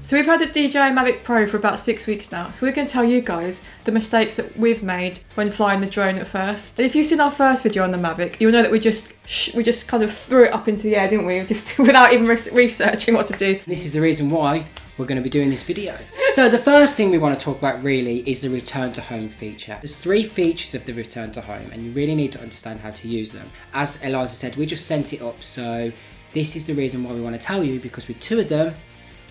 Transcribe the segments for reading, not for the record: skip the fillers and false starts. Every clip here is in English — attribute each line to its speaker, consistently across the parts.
Speaker 1: So we've had the DJI Mavic Pro for about 6 weeks now, so we're going to tell you guys the mistakes that we've made when flying the drone at first. If you've seen our first video on the Mavic, you'll know that we just kind of threw it up into the air, didn't we? Just without even researching what to do.
Speaker 2: This is the reason why we're going to be doing this video. So the first thing we want to talk about really is the return to home feature. There's 3 features of the return to home and you really need to understand how to use them. As Eliza said, we just sent it up, so this is the reason why we want to tell you, because with 2 of them,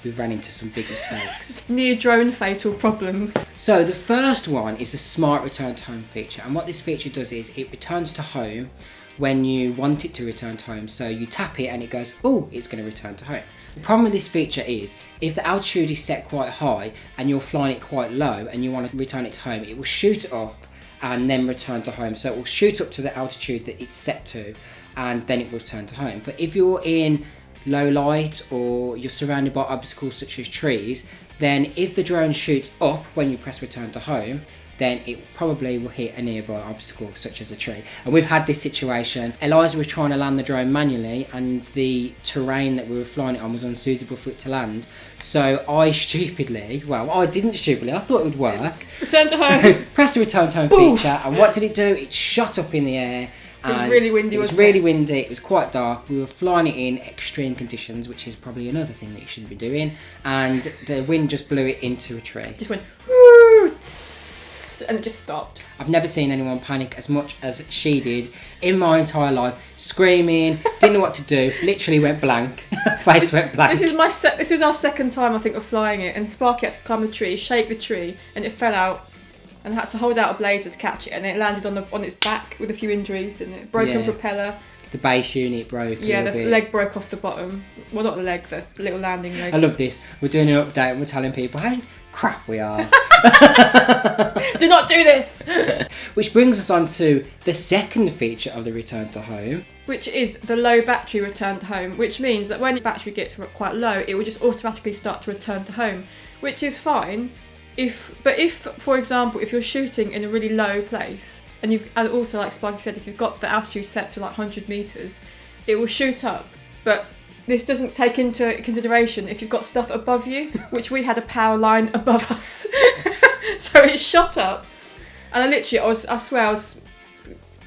Speaker 2: we've ran into some big mistakes.
Speaker 1: Near drone fatal problems.
Speaker 2: So the first one is the smart return to home feature, and what this feature does is it returns to home when you want it to return to home. So you tap it and it goes, oh, it's going to return to home. The problem with this feature is if the altitude is set quite high and you're flying it quite low and you want to return it to home, it will shoot it up and then return to home. So it will shoot up to the altitude that it's set to and then it will return to home. But if you're in low light or you're surrounded by obstacles such as trees, then if the drone shoots up when you press return to home, then it probably will hit a nearby obstacle such as a tree. And we've had this situation. Eliza was trying to land the drone manually and the terrain that we were flying it on was unsuitable for it to land. So I stupidly, well, I didn't stupidly, I thought it would work.
Speaker 1: Return to home.
Speaker 2: Press the return to home feature, and what did it do? It shot up in the air.
Speaker 1: It was really windy, wasn't it?
Speaker 2: It was really windy, it was quite dark, we were flying it in extreme conditions, which is probably another thing that you shouldn't be doing, and the wind just blew it into a tree.
Speaker 1: Just went, whoo, and it just stopped.
Speaker 2: I've never seen anyone panic as much as she did in my entire life, screaming, didn't know what to do, literally went blank, face went blank.
Speaker 1: This was our second time, I think, of flying it, and Sparky had to climb the tree, shake the tree, and it fell out. And had to hold out a blazer to catch it, and it landed on its back with a few injuries, didn't it? Broken propeller.
Speaker 2: The base unit broke.
Speaker 1: Yeah, the leg broke off the bottom. Well, not the leg, the little landing leg.
Speaker 2: I love this. We're doing an update and we're telling people how crap we are.
Speaker 1: Do not do this!
Speaker 2: Which brings us on to the second feature of the return to home,
Speaker 1: which is the low battery return to home, which means that when the battery gets quite low, it will just automatically start to return to home, which is fine. If, for example, if you're shooting in a really low place, and also, like Sparky said, if you've got the altitude set to like 100 metres, it will shoot up. But this doesn't take into consideration if you've got stuff above you, which we had a power line above us. So it shot up, and I swear I was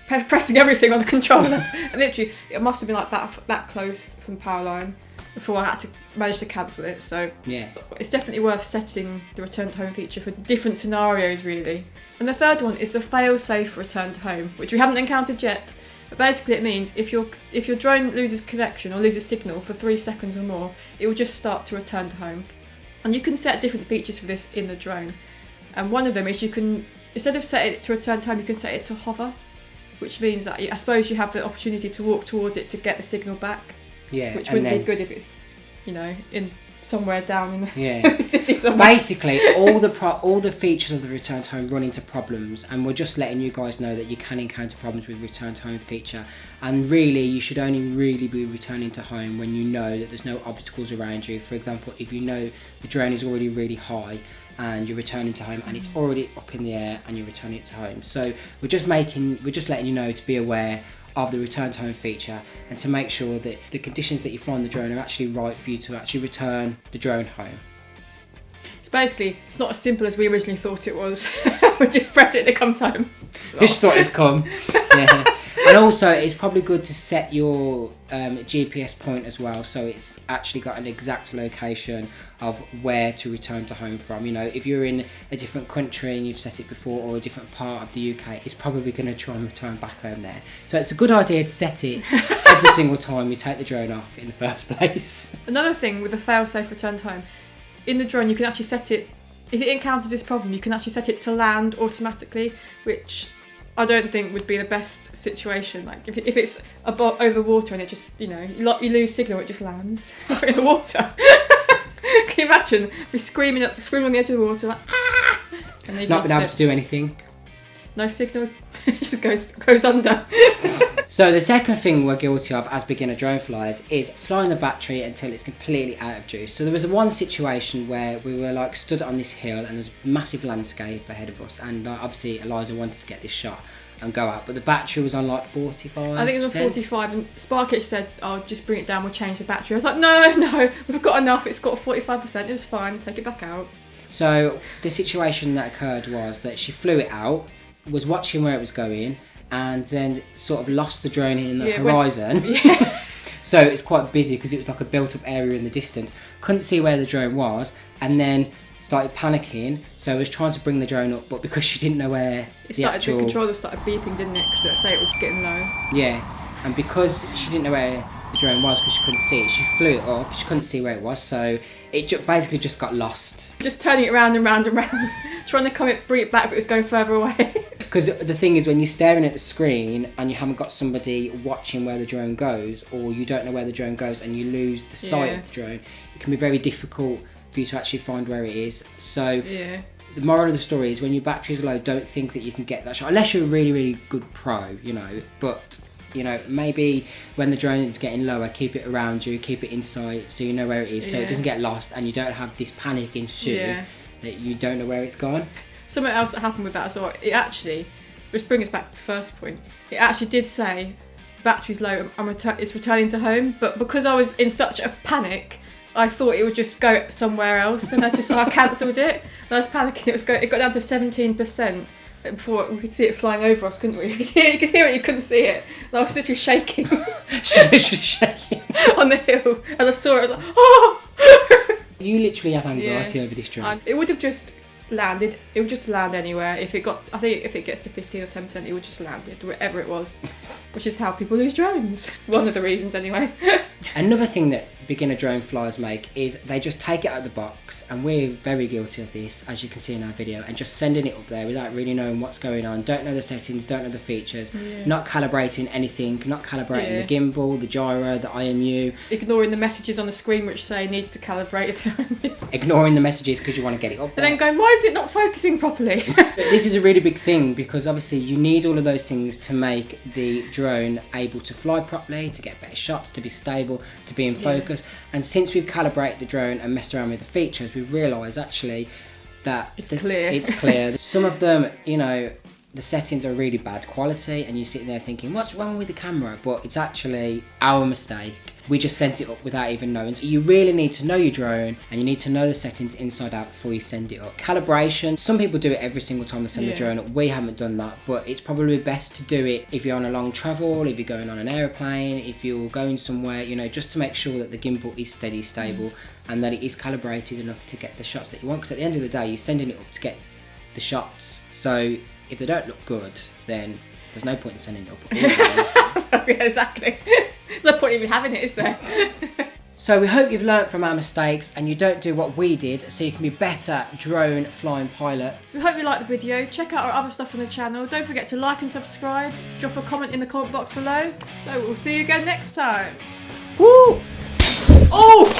Speaker 1: pressing everything on the controller, and literally it must have been like that close from the power line before I had to manage to cancel it. So
Speaker 2: yeah,
Speaker 1: it's definitely worth setting the return to home feature for different scenarios really. And the third one is the fail-safe return to home, which we haven't encountered yet. But basically it means if your drone loses connection or loses signal for 3 seconds or more, it will just start to return to home. And you can set different features for this in the drone. And one of them is you can, instead of set it to return to home, you can set it to hover, which means that I suppose you have the opportunity to walk towards it to get the signal back.
Speaker 2: Yeah,
Speaker 1: which wouldn't be good if it's, in somewhere down in the city somewhere.
Speaker 2: Basically, all the features of the return to home run into problems, and we're just letting you guys know that you can encounter problems with return to home feature. And really, you should only really be returning to home when you know that there's no obstacles around you. For example, if you know the drone is already really high and you're returning to home and it's already up in the air and you're returning it to home. So we're just letting you know to be aware of the return to home feature and to make sure that the conditions that you find the drone are actually right for you to actually return the drone home.
Speaker 1: So basically, it's not as simple as we originally thought it was. We just press it and it comes home.
Speaker 2: You just thought it'd come. Yeah. And also, it's probably good to set your GPS point as well, so it's actually got an exact location of where to return to home from. If you're in a different country and you've set it before, or a different part of the UK, it's probably going to try and return back home there. So it's a good idea to set it every single time you take the drone off in the first place.
Speaker 1: Another thing with the fail-safe return to home, in the drone you can actually set it, if it encounters this problem, you can actually set it to land automatically, which I don't think would be the best situation. Like if it's over water and it just, you lose signal, it just lands in the water. Can you imagine? We're screaming on the edge of the water, like, ah! And
Speaker 2: not being able to do anything.
Speaker 1: No signal, it just goes under.
Speaker 2: So the second thing we're guilty of as beginner drone flyers is flying the battery until it's completely out of juice. So there was one situation where we were stood on this hill and there's a massive landscape ahead of us, and obviously Eliza wanted to get this shot, and go out. But the battery was on like 45%.
Speaker 1: I think it was on 45, and Sparky said, "Oh, just bring it down. We'll change the battery." I was like, "No, we've got enough. It's got 45%. It was fine. Take it back out."
Speaker 2: So the situation that occurred was that she flew it out, was watching where it was going, and then sort of lost the drone in the horizon. So it's quite busy because it was like a built-up area in the distance. Couldn't see where the drone was, and then started panicking. So I was trying to bring the drone up, but because she didn't know where
Speaker 1: the controller started beeping, didn't it? Because it say it was getting low.
Speaker 2: Yeah, and because she didn't know where the drone was, because she couldn't see it, she flew it up. She couldn't see where it was, so it basically just got lost.
Speaker 1: Just turning it round and round and round, trying to bring it back, but it was going further away.
Speaker 2: Because the thing is, when you're staring at the screen and you haven't got somebody watching where the drone goes, or you don't know where the drone goes and you lose the sight of the drone, it can be very difficult for you to actually find where it is. So the moral of the story is, when your battery's low, don't think that you can get that shot, unless you're a really, really good pro, you know. But, you know, maybe when the drone is getting lower, keep it around you, keep it in sight so you know where it is, so it doesn't get lost and you don't have this panic ensue that you don't know where it's gone.
Speaker 1: Something else that happened with that as well, it actually, which brings us back to the first point, it actually did say battery's low, it's returning to home, but because I was in such a panic, I thought it would just go somewhere else, and I cancelled it. And I was panicking, it got down to 17%. Before we could see it flying over us, couldn't we? You could hear it, you couldn't see it. And I was literally shaking.
Speaker 2: She's literally shaking
Speaker 1: on the hill. As I saw it, I was like, oh!
Speaker 2: You literally have anxiety over this drone.
Speaker 1: It would have just landed. It would just land anywhere. If it gets to 15 or 10%, it would just land it wherever it was, which is how people lose drones. One of the reasons, anyway.
Speaker 2: Another thing that beginner drone flyers make is they just take it out of the box, and we're very guilty of this, as you can see in our video, and just sending it up there without really knowing what's going on. Don't know the settings, don't know the features, not calibrating anything, not calibrating the gimbal, the gyro, the IMU,
Speaker 1: ignoring the messages on the screen which say needs to calibrate.
Speaker 2: Ignoring the messages because you want to get it up there.
Speaker 1: And then going, why is it not focusing properly?
Speaker 2: But this is a really big thing, because obviously you need all of those things to make the drone able to fly properly, to get better shots, to be stable, to be in focus. And since we've calibrated the drone and messed around with the features, we've realised actually that
Speaker 1: it's clear.
Speaker 2: It's clear. Some of them, you know, the settings are really bad quality, and you're sitting there thinking, what's wrong with the camera? But it's actually our mistake. We just sent it up without even knowing. So you really need to know your drone, and you need to know the settings inside out before you send it up. Calibration, some people do it every single time they send the drone up. We haven't done that, but it's probably best to do it if you're on a long travel, if you're going on an aeroplane, if you're going somewhere, you know, just to make sure that the gimbal is steady, stable, and that it is calibrated enough to get the shots that you want. Because at the end of the day, you're sending it up to get the shots. So if they don't look good, then there's no point in sending it up.
Speaker 1: Yeah, exactly. No point in even having it, is there?
Speaker 2: So we hope you've learnt from our mistakes and you don't do what we did, so you can be better drone flying pilots.
Speaker 1: We hope you liked the video. Check out our other stuff on the channel. Don't forget to like and subscribe. Drop a comment in the comment box below. So we'll see you again next time.
Speaker 2: Woo!
Speaker 1: Oh!